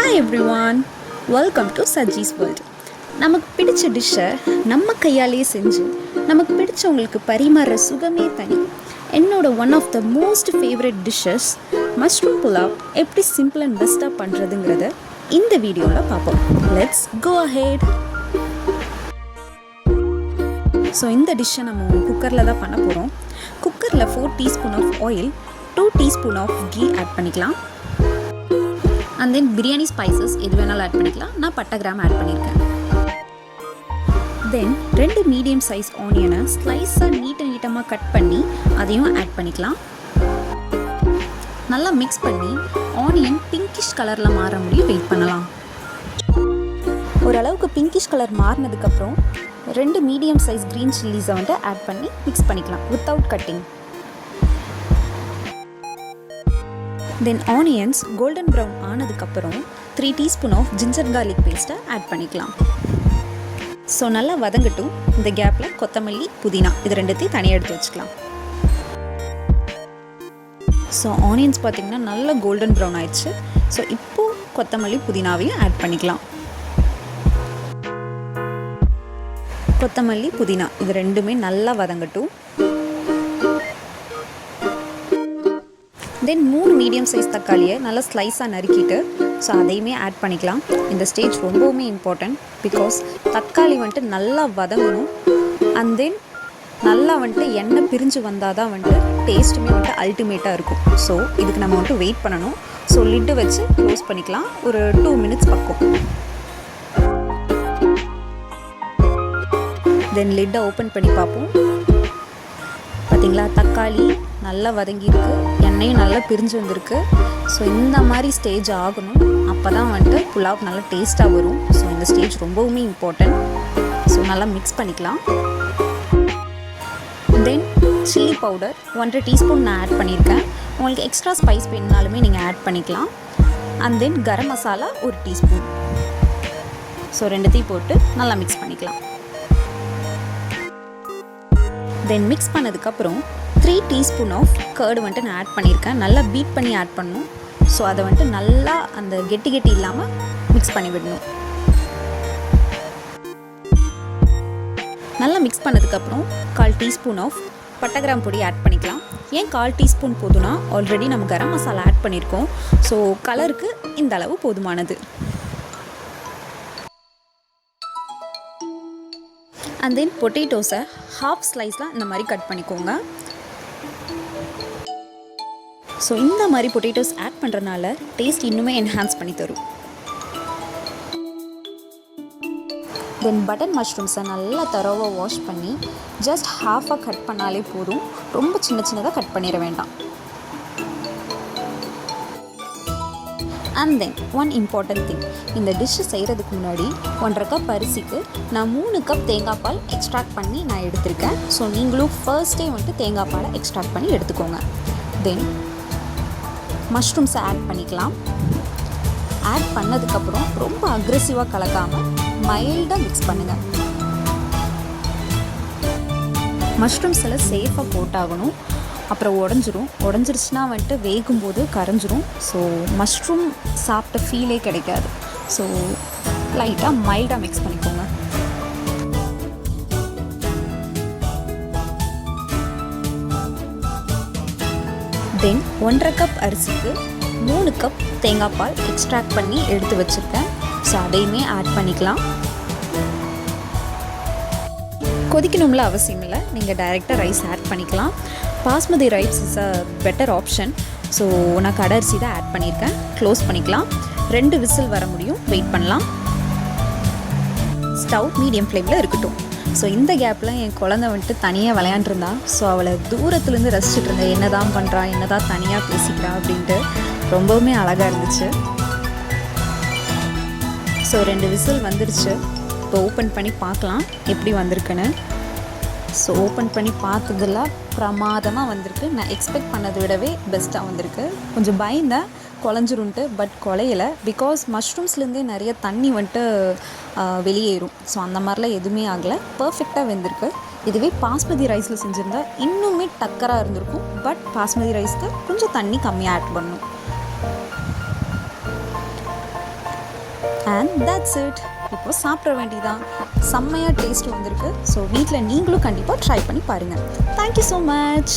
Hi everyone, welcome to Sajji's world. நமக்கு பிடிச்ச டிஷ்ஷை நம்ம கையாலேயே செஞ்சு நமக்கு பிடிச்சவங்களுக்கு பரிமாறுற சுகமே தனி. என்னோட one of the most favourite dishes mushroom pulao எப்படி சிம்பிள் அண்ட் பெஸ்ட்டாக பண்ணுறதுங்கிறத இந்த வீடியோவில் பார்ப்போம். Let's go ahead. ஸோ இந்த டிஷ்ஷை நம்ம குக்கரில் தான் பண்ண போகிறோம். குக்கரில் 4 teaspoon of oil, 2 teaspoon of ghee add பண்ணிக்கலாம். அண்ட் தென் பிரியாணி ஸ்பைசஸ் எது வேணாலும் ஆட் பண்ணிக்கலாம். நான் பட்டை கிராம் ஆட் பண்ணியிருக்கேன். தென் 2 மீடியம் சைஸ் ஆனியனை ஸ்லைஸாக நீட்டமாக கட் பண்ணி அதையும் ஆட் பண்ணிக்கலாம். நல்லா மிக்ஸ் பண்ணி ஆனியன் பிங்கிஷ் கலரில் மாற முடியும் வெயிட் பண்ணலாம். ஓரளவுக்கு பிங்கிஷ் கலர் மாறினதுக்கப்புறம் 2 மீடியம் சைஸ் க்ரீன் சில்லிஸை வந்துட்டு ஆட் பண்ணி மிக்ஸ் பண்ணிக்கலாம் without cutting. Then onions golden brown ஆனதுக்கப்புறம் 3 டீஸ்பூன் ஆஃப் ஜிஞ்சர் கார்லிக் பேஸ்ட்டை ஆட் பண்ணிக்கலாம். ஸோ நல்லா வதங்கட்டும். இந்த கேப்பில் கொத்தமல்லி, புதினா இது ரெண்டுத்தையும் தனியாக எடுத்து வச்சுக்கலாம். ஸோ ஆனியன்ஸ் பார்த்திங்கன்னா நல்லா கோல்டன் ப்ரௌன் ஆயிடுச்சு. ஸோ இப்போது கொத்தமல்லி, புதினாவையும் ஆட் பண்ணிக்கலாம். கொத்தமல்லி, புதினா இது ரெண்டுமே நல்லா வதங்கட்டும். தென் 3 மீடியம் சைஸ் தக்காளியை நல்லா ஸ்லைஸாக நறுக்கிட்டு ஸோ அதையுமே ஆட் பண்ணிக்கலாம். இந்த ஸ்டேஜ் ரொம்பவுமே இம்பார்ட்டன்ட். பிகாஸ் தக்காளி வந்துட்டு நல்லா வதங்கணும். அண்ட் தென் நல்லா வந்துட்டு எண்ணெய் பிரிஞ்சு வந்தால் தான் வந்துட்டு டேஸ்ட்டுமே வந்துட்டு அல்டிமேட்டாக இருக்கும். ஸோ இதுக்கு நம்ம வந்துட்டு வெயிட் பண்ணணும். ஸோ லிட்டு வச்சு க்ளோஸ் பண்ணிக்கலாம் ஒரு 2 மினிட்ஸ் பக்கம். தென் லிட்டை ஓப்பன் பண்ணி பார்ப்போம். பார்த்திங்களா, தக்காளி நல்லா வதங்கியிருக்கு, எண்ணெயும் நல்லா பிரிஞ்சு வந்திருக்கு. ஸோ இந்த மாதிரி ஸ்டேஜ் ஆகணும். அப்போ தான் வந்துட்டு புலாவ் நல்லா டேஸ்ட்டாக வரும். ஸோ இந்த ஸ்டேஜ் ரொம்பவுமே இம்பார்ட்டன்ட். ஸோ நல்லா மிக்ஸ் பண்ணிக்கலாம். தென் சில்லி பவுடர் 1.5 டீஸ்பூன் நான் ஆட் பண்ணியிருக்கேன். உங்களுக்கு எக்ஸ்ட்ரா ஸ்பைஸ் வேணுனாலுமே நீங்கள் ஆட் பண்ணிக்கலாம். And then garam masala 1 teaspoon. So ரெண்டுத்தையும் போட்டு நல்லா மிக்ஸ் பண்ணிக்கலாம். தென் மிக்ஸ் பண்ணதுக்கப்புறம் 3 டீஸ்பூன் ஆஃப் கர்டு வந்துட்டு நான் ஆட் பண்ணியிருக்கேன். நல்லா பீட் பண்ணி ஆட் பண்ணணும். ஸோ அதை வந்துட்டு நல்லா அந்த கெட்டி இல்லாமல் மிக்ஸ் பண்ணி விடணும். நல்லா மிக்ஸ் பண்ணதுக்கப்புறம் 1/4 டீஸ்பூன் ஆஃப் பட்டை கிராம் பொடி ஆட் பண்ணிக்கலாம். ஏன் 1/4 டீஸ்பூன் போதும்னா ஆல்ரெடி நம்ம கரம் மசாலா ஆட் பண்ணியிருக்கோம். ஸோ கலருக்கு இந்த அளவு போதுமானது. அண்ட் தென் பொட்டேட்டோஸை ஹாஃப் ஸ்லைஸ்லாம் இந்த மாதிரி கட் பண்ணிக்கோங்க. ஸோ இந்த மாதிரி பொட்டேட்டோஸ் ஆட் பண்ணுறதுனால டேஸ்ட் இன்னுமே என்ஹான்ஸ் பண்ணி தரும். தென் பட்டன் மஷ்ரூம்ஸை நல்லா தரோவாக வாஷ் பண்ணி ஜஸ்ட் ஹாஃபாக கட் பண்ணாலே போதும். ரொம்ப சின்னதாக கட் பண்ணிட வேண்டாம். And then one important thing, இந்த டிஷ்ஷு செய்கிறதுக்கு முன்னாடி 1.5 கப் அரிசிக்கு நான் 3 கப் தேங்காய் பால் எக்ஸ்ட்ராக்ட் பண்ணி நான் எடுத்திருக்கேன். ஸோ நீங்களும் ஃபர்ஸ்டே வந்துட்டு தேங்காய் பாலை எக்ஸ்ட்ராக்ட் பண்ணி எடுத்துக்கோங்க. தென் மஷ்ரூம்ஸை ஆட் பண்ணிக்கலாம். ஆட் பண்ணதுக்கப்புறம் ரொம்ப அக்ரெசிவாக கலக்காமல் மைல்டாக மிக்ஸ் பண்ணுங்கள். மஷ்ரூம்ஸ் எல்லாம் சேஃபாக போட்டாகணும். அப்புறம் உடஞ்சிருச்சுன்னா வந்துட்டு வேகும்போது கரைஞ்சிரும். ஸோ மஷ்ரூம் சாப்பிட்ட ஃபீலே கிடைக்காது. ஸோ லைட்டாக மைல்டாக மிக்ஸ் பண்ணிக்கோங்க. தென் 1.5 கப் அரிசிக்கு 3 கப் தேங்காய் பால் எக்ஸ்ட்ராக்ட் பண்ணி எடுத்து வச்சுருக்கேன். ஸோ அதையுமே ஆட் பண்ணிக்கலாம். கொதிக்கணும்ல அவசியம் இல்லை, நீங்கள் டைரெக்டாக ரைஸ் ஆட் பண்ணிக்கலாம். Basmati rice is a better option. So நான் கடை அரிசி தான் ஆட் பண்ணியிருக்கேன். க்ளோஸ் பண்ணிக்கலாம். 2 விசில் வர முடியும். வெயிட் பண்ணலாம். ஸ்டவ் மீடியம் ஃப்ளேமில் இருக்கட்டும். ஸோ இந்த கேப்பில் என் குழந்தை வந்துட்டு தனியாக விளையாண்டுருந்தா. ஸோ அவளை தூரத்துலேருந்து ரசிச்சுட்டு இருந்தேன். என்ன தான் பண்ணுறா, என்ன தான் தனியாக பேசிக்கிறா அப்படின்ட்டு. ரொம்பவுமே அழகாக இருந்துச்சு. ஸோ 2 விசில் வந்துருச்சு. இப்போ ஓப்பன் பண்ணி பார்க்கலாம் எப்படி வந்திருக்குன்னு. ஸோ ஓப்பன் பண்ணி பார்த்ததில் பிரமாதமாக வந்திருக்கு. நான் எக்ஸ்பெக்ட் பண்ணதை விடவே பெஸ்ட்டாக வந்திருக்கு. கொஞ்சம் பயந்தேன் குழஞ்சிருன்ட்டு, பட் குலையலை. பிகாஸ் மஷ்ரூம்ஸ்லேருந்தே நிறைய தண்ணி வந்துட்டு வெளியேறும். ஸோ அந்த மாதிரிலாம் எதுவுமே ஆகலை. பர்ஃபெக்டாக வெந்திருக்கு. இதுவே பாஸ்மதி ரைஸில் செஞ்சுருந்தா இன்னுமே டக்கராக இருந்திருக்கும். பட் பாஸ்மதி ரைஸ்க்கு கொஞ்சம் தண்ணி கம்மியாக ஆட் பண்ணணும். And that's it. இப்போ சாப்பிட வேண்டியதான். செம்மையாக டேஸ்ட் வந்திருக்கு. ஸோ வீட்டில் நீங்களும் கண்டிப்பாக ட்ரை பண்ணி பாருங்கள். Thank you so much.